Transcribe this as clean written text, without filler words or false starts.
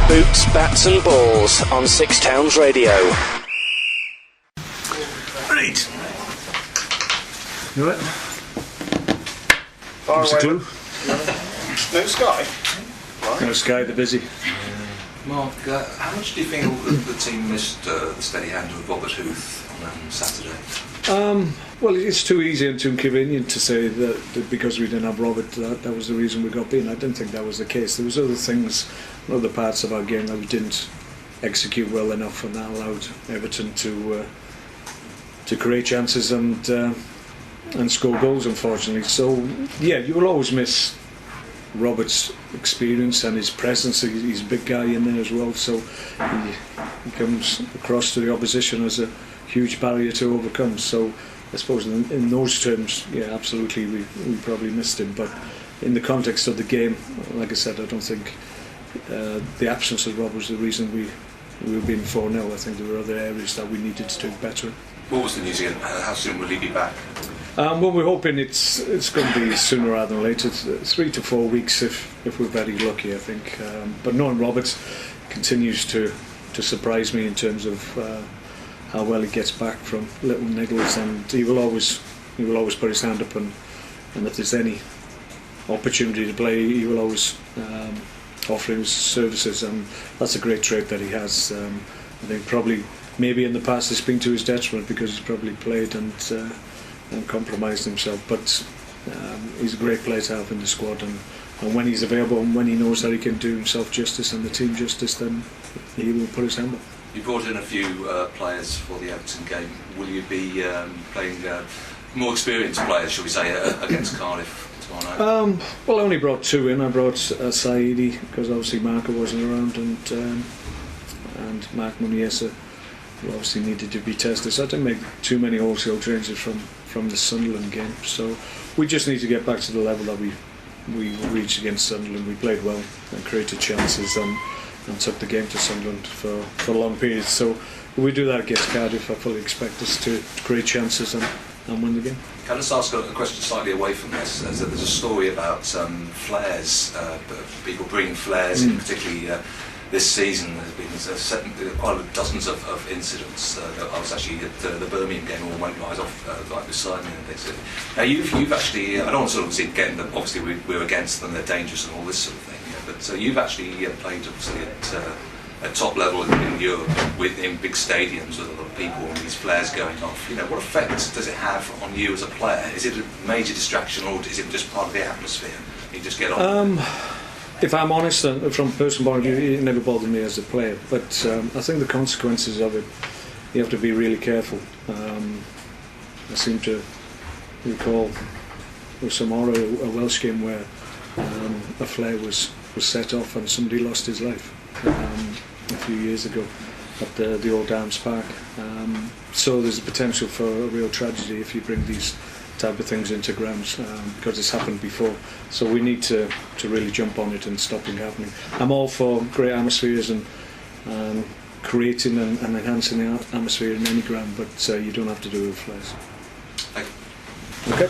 Boots, Bats and Balls on Six Towns Radio. Right. You know it? What's the clue? No Sky? Right. No Sky, they're busy. Mark, how much do you think the team missed the steady hand of Robert Huth on Saturday? Well, it's too easy and too convenient to say that because we didn't have Robert, that was the reason we got beaten. I didn't think that was the case. There was other things, other parts of our game that we didn't execute well enough, and that allowed Everton to create chances and score goals, unfortunately. So, yeah, you will always miss Robert's experience and his presence. He's a big guy in there as well, so he comes across to the opposition as a huge barrier to overcome. So I suppose in those terms, yeah, absolutely, we probably missed him. But in the context of the game, like I said, I don't think the absence of Rob was the reason we were being 4-0. I think there were other areas that we needed to do better. What was the news again? How soon will he be back? Well, we're hoping it's going to be sooner rather than later. 3 to 4 weeks if we're very lucky, I think. But knowing Robert continues to surprise me in terms of how well he gets back from little niggles, and he will always put his hand up, and if there's any opportunity to play, he will always offer his services, and that's a great trait that he has. I think probably maybe in the past it's been to his detriment because he's probably played and compromised himself, but he's a great player to have in the squad, and when he's available and when he knows that he can do himself justice and the team justice, then he will put his hand up. You brought in a few players for the Everton game. Will you be playing more experienced players, shall we say, against Cardiff tomorrow night? Well, I only brought 2 in. I brought Saidi because obviously Marco wasn't around, and Mark Muniesa, who obviously needed to be tested. So I didn't make too many wholesale changes from the Sunderland game. So we just need to get back to the level that we reached against Sunderland. We played well and created chances and took the game to Sunderland for long periods. So if we do that against Cardiff, I fully expect us to create chances and win the game. Can I just ask a question slightly away from this? There's a story about flares, people bringing flares in, particularly this season. There's been quite dozens of incidents. I was actually at the Birmingham game, all went right off right beside me. And things. Now you've actually, I don't want to sort of see getting them. Obviously we're against them; they're dangerous and all this sort of thing. But you've actually played obviously at top level in Europe, in big stadiums with a lot of people and these flares going off. You know, what effect does it have on you as a player? Is it a major distraction, or is it just part of the atmosphere? You just get on. If I'm honest, from a personal point of view, it never bothered me as a player. But I think the consequences of it, you have to be really careful. I seem to recall with some horror a Welsh game where a flare was set off and somebody lost his life a few years ago at the Old Arms Park. So there's a potential for a real tragedy if you bring these type of things into grounds, because it's happened before. So we need to really jump on it and stop it happening. I'm all for great atmospheres and creating and enhancing the atmosphere in any ground, but you don't have to do it with flares. Thank you. Okay.